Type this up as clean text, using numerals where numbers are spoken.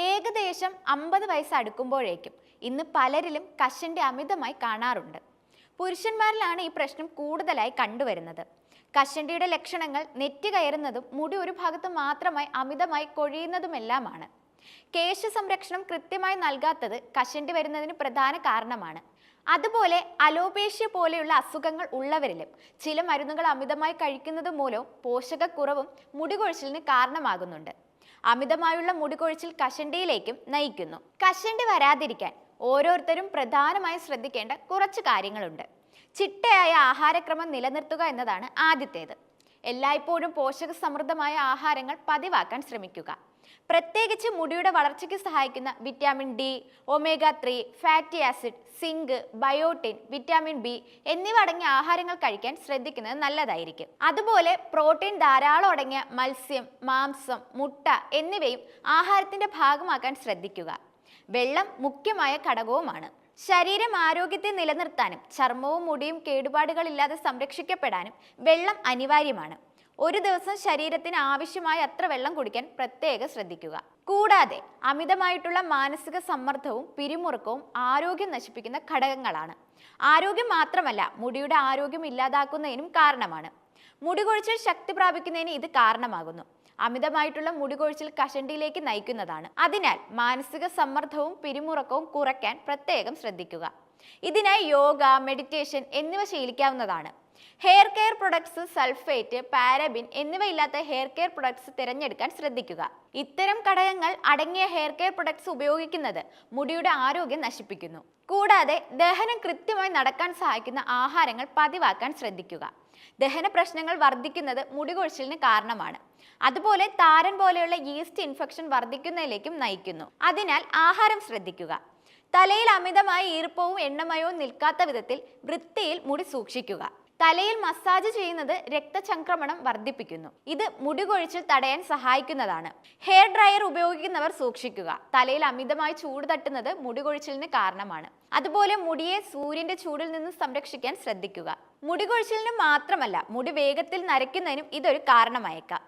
ഏകദേശം 50 വയസ്സ് അടുക്കുമ്പോഴേക്കും ഇന്ന് പലരിലും കഷണ്ടി അമിതമായി കാണാറുണ്ട്. പുരുഷന്മാരിലാണ് ഈ പ്രശ്നം കൂടുതലായി കണ്ടുവരുന്നത്. കഷണ്ടിയുടെ ലക്ഷണങ്ങൾ നെറ്റി കയറുന്നതും മുടി ഒരു ഭാഗത്ത് മാത്രമായി അമിതമായി കൊഴിയുന്നതുമെല്ലാമാണ്. കേശ സംരക്ഷണം കൃത്യമായി നൽകാത്തത് കഷണ്ടി വരുന്നതിന് പ്രധാന കാരണമാണ്. അതുപോലെ അലോപേഷ്യ പോലെയുള്ള അസുഖങ്ങൾ ഉള്ളവരിലും ചില മരുന്നുകൾ അമിതമായി കഴിക്കുന്നത് മൂലവും പോഷകക്കുറവും മുടികൊഴിച്ചിലിന് കാരണമാകുന്നുണ്ട്. അമിതമായുള്ള മുടികൊഴിച്ചിൽ കഷണ്ടിയിലേക്കും നയിക്കുന്നു. കഷണ്ടി വരാതിരിക്കാൻ ഓരോരുത്തരും പ്രധാനമായും ശ്രദ്ധിക്കേണ്ട കുറച്ച് കാര്യങ്ങളുണ്ട്. ചിട്ടയായ ആഹാരക്രമം നിലനിർത്തുക എന്നതാണ് ആദ്യത്തേത്. എല്ലായ്പ്പോഴും പോഷക സമൃദ്ധമായ ആഹാരങ്ങൾ പതിവാക്കാൻ ശ്രമിക്കുക. പ്രത്യേകിച്ച് മുടിയുടെ വളർച്ചയ്ക്ക് സഹായിക്കുന്ന vitamin D, omega 3, fatty acid, zinc, biotin, vitamin B എന്നിവ അടങ്ങിയ ആഹാരങ്ങൾ കഴിക്കാൻ ശ്രദ്ധിക്കുന്നത് നല്ലതായിരിക്കും. അതുപോലെ പ്രോട്ടീൻ ധാരാളം അടങ്ങിയ മത്സ്യം, മാംസം, മുട്ട എന്നിവയും ആഹാരത്തിന്റെ ഭാഗമാക്കാൻ ശ്രദ്ധിക്കുക. വെള്ളം മുഖ്യമായ ഘടകവുമാണ്. ശരീരം ആരോഗ്യത്തെ നിലനിർത്താനും ചർമ്മവും മുടിയും കേടുപാടുകളില്ലാതെ സംരക്ഷിക്കപ്പെടാനും വെള്ളം അനിവാര്യമാണ്. ഒരു ദിവസം ശരീരത്തിന് ആവശ്യമായ അത്ര വെള്ളം കുടിക്കാൻ പ്രത്യേകം ശ്രദ്ധിക്കുക. കൂടാതെ അമിതമായിട്ടുള്ള മാനസിക സമ്മർദ്ദവും പിരിമുറുക്കവും ആരോഗ്യം നശിപ്പിക്കുന്ന ഘടകങ്ങളാണ്. ആരോഗ്യം മാത്രമല്ല, മുടിയുടെ ആരോഗ്യം ഇല്ലാതാക്കുന്നതിനും കാരണമാണ്. മുടികൊഴിച്ചിൽ ശക്തി പ്രാപിക്കുന്നതിന് ഇത് കാരണമാകുന്നു. അമിതമായിട്ടുള്ള മുടികൊഴിച്ചിൽ കഷണ്ടിയിലേക്ക് നയിക്കുന്നതാണ്. അതിനാൽ മാനസിക സമ്മർദ്ദവും പിരിമുറുക്കവും കുറയ്ക്കാൻ പ്രത്യേകം ശ്രദ്ധിക്കുക. ഇതിനായി യോഗ, മെഡിറ്റേഷൻ എന്നിവ ശീലിക്കാവുന്നതാണ്. Hair care products, sulphate, paraben എന്നിവയില്ലാത്ത ഹെയർ കെയർ പ്രൊഡക്ട്സ് തിരഞ്ഞെടുക്കാൻ ശ്രദ്ധിക്കുക. ഇത്തരം ഘടകങ്ങൾ അടങ്ങിയ ഹെയർ കെയർ പ്രൊഡക്ട്സ് ഉപയോഗിക്കുന്നത് മുടിയുടെ ആരോഗ്യം നശിപ്പിക്കുന്നു. കൂടാതെ ദഹനം കൃത്യമായി നടക്കാൻ സഹായിക്കുന്ന ആഹാരങ്ങൾ പതിവാക്കാൻ ശ്രദ്ധിക്കുക. ദഹന പ്രശ്നങ്ങൾ വർദ്ധിക്കുന്നത് മുടികൊഴിച്ചിലിന് കാരണമാണ്. അതുപോലെ താരൻ പോലെയുള്ള ഈസ്റ്റ് ഇൻഫെക്ഷൻ വർദ്ധിക്കുന്നതിലേക്കും നയിക്കുന്നു. അതിനാൽ ആഹാരം ശ്രദ്ധിക്കുക. തലയിൽ അമിതമായി ഈർപ്പവും എണ്ണമയവും നിൽക്കാത്ത വിധത്തിൽ വൃത്തിയിൽ മുടി സൂക്ഷിക്കുക. തലയിൽ മസാജ് ചെയ്യുന്നത് രക്തചംക്രമണം വർദ്ധിപ്പിക്കുന്നു. ഇത് മുടികൊഴിച്ചിൽ തടയാൻ സഹായിക്കുന്നതാണ്. ഹെയർ ഡ്രയർ ഉപയോഗിക്കുന്നവർ സൂക്ഷിക്കുക. തലയിൽ അമിതമായി ചൂട് തട്ടുന്നത് മുടികൊഴിച്ചിലിന് കാരണമാണ്. അതുപോലെ മുടിയെ സൂര്യന്റെ ചൂടിൽ നിന്ന് സംരക്ഷിക്കാൻ ശ്രദ്ധിക്കുക. മുടികൊഴിച്ചിലിന് മാത്രമല്ല, മുടി വേഗത്തിൽ നരയ്ക്കുന്നതിനും ഇതൊരു കാരണമായേക്കാം.